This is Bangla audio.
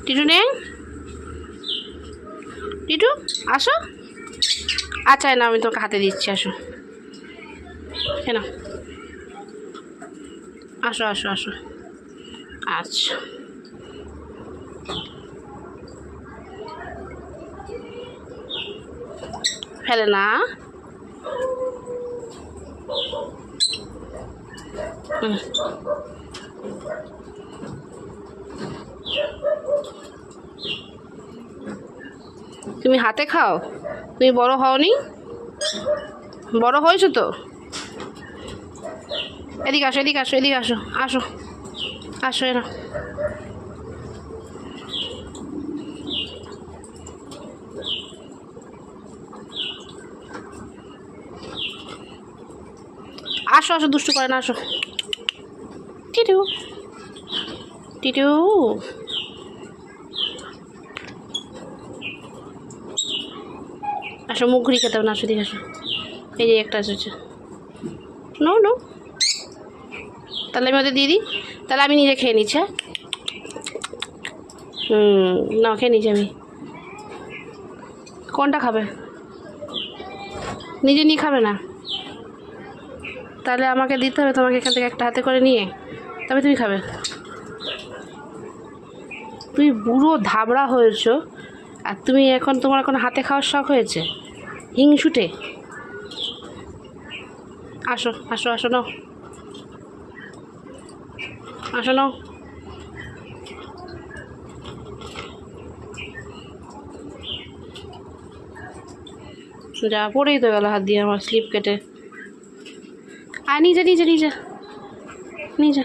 টিটু নেই, টিটু আসো। আচ্ছা না, আমি তোমাকে হাতে দিচ্ছি, আসো। কেন, আসো আসো আসো। আচ্ছা, ফেলে না। তুমি হাতে খাও, তুমি বড় হওনি, বড় হয়েছো তো। এদিকে আসো, এদিকে আসো, এদিকে আসো, আসো আসো এরা। আসো আসো, দুষ্টু করে না, আসো। টিটু, টিটু, আসো, মুখ ঘুরি খেতে হবে না, আসো, দিকে আসো। এই যে একটা আছে, নো নো। তাহলে আমি ওদের দিয়ে দিই, তাহলে আমি নিজে খেয়ে নিচ্ছি। হ্যাঁ, না খেয়ে নিচ্ছি আমি। কোনটা খাবে? নিজে নিয়ে খাবে না? তাহলে আমাকে দিতে হবে তোমাকে এখান থেকে একটা হাতে করে নিয়ে, তবে তুমি খাবে। তুমি বুড়ো ধাবড়া হয়েছ, আর তুমি এখন তোমার এখন হাতে খাওয়ার শখ হয়েছে, হিংসুটে। আসো আসো আসো, নাও, আসো নাও। যা, পড়েই তো গেল হাত দিয়ে আমার, স্লিপ কেটে। আর নিজে নিজে নিজে নিজে